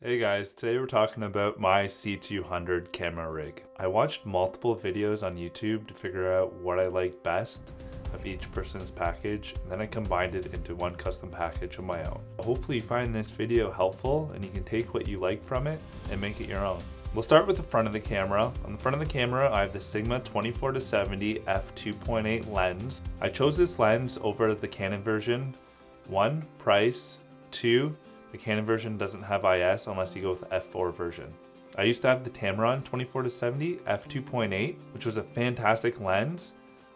Hey guys, today we're talking about my C200 camera rig. I watched multiple videos on YouTube to figure out what I like best of each person's package, and then I combined it into one custom package of my own. Hopefully you find this video helpful and you can take what you like from it and make it your own. We'll start with the front of the camera. On the front of the camera, I have the Sigma 24-70 f2.8 lens. I chose this lens over the Canon version. 1, price. 2, the Canon version doesn't have IS unless you go with the f4 version. I used to have the Tamron 24-70 f2.8, which was a fantastic lens,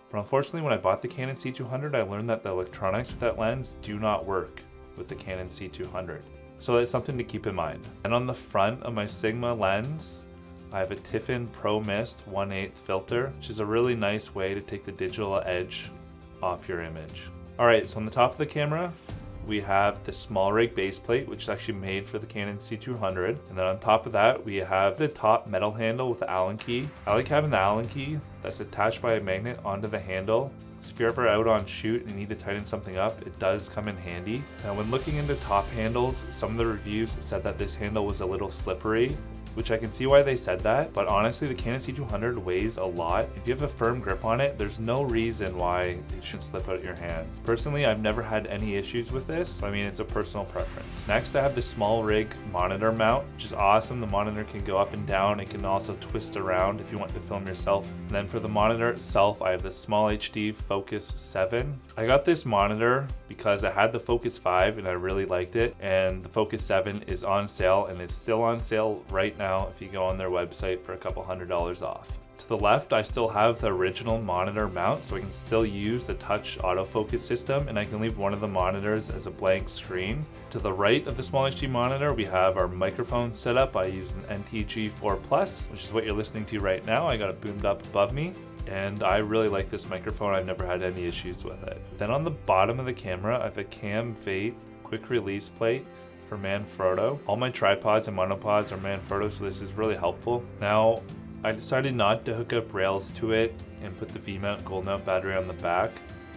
but unfortunately when I bought the Canon C200, I learned that the electronics with that lens do not work with the Canon C200. So that's something to keep in mind. And on the front of my Sigma lens, I have a Tiffin Pro Mist 1/8 filter, which is a really nice way to take the digital edge off your image. Alright, so on the top of the camera, we have the small rig base plate, which is actually made for the Canon C200. And then on top of that, we have the top metal handle with the Allen key. I like having the Allen key that's attached by a magnet onto the handle. So if you're ever out on shoot and you need to tighten something up, it does come in handy. Now when looking into top handles, some of the reviews said that this handle was a little slippery, which I can see why they said that, but honestly the Canon C200 weighs a lot. If you have a firm grip on it, there's no reason why it shouldn't slip out of your hands. Personally, I've never had any issues with this, so I mean it's a personal preference. Next I have the small rig monitor mount, which is awesome. The monitor can go up and down, it can also twist around if you want to film yourself. And then for the monitor itself, I have the Small HD Focus 7. I got this monitor because I had the Focus 5 and I really liked it, and the Focus 7 is on sale and it's still on sale right now if you go on their website for a couple $100s off. To the left, I still have the original monitor mount, so I can still use the touch autofocus system, and I can leave one of the monitors as a blank screen. To the right of the Small HD monitor, we have our microphone setup. I use an NTG4 Plus, which is what you're listening to right now. I got it boomed up above me, and I really like this microphone. I've never had any issues with it. Then on the bottom of the camera, I have a Cam-Vate quick release plate for Manfrotto. All my tripods and monopods are Manfrotto, so this is really helpful. Now, I decided not to hook up rails to it and put the V-mount gold mount battery on the back.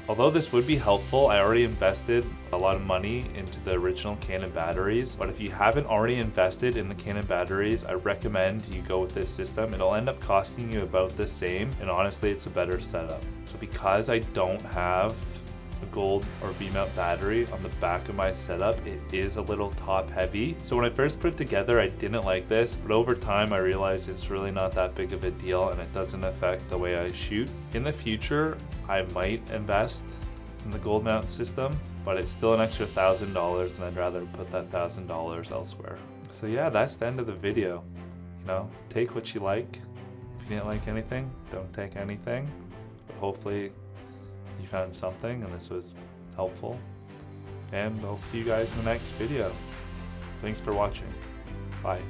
Although this would be helpful, I already invested a lot of money into the original Canon batteries, but if you haven't already invested in the Canon batteries, I recommend you go with this system. It'll end up costing you about the same, and honestly, it's a better setup. So because I don't have a gold or V-mount battery on the back of my setup, it is a little top heavy. So when I first put it together, I didn't like this, but over time I realized it's really not that big of a deal and it doesn't affect the way I shoot. In the future, I might invest in the gold mount system, but it's still an extra $1,000 and I'd rather put that $1,000 elsewhere. So yeah, that's the end of the video. You know, take what you like. If you didn't like anything, don't take anything, but hopefully you found something and this was helpful, and I'll see you guys in the next video. Thanks for watching. Bye.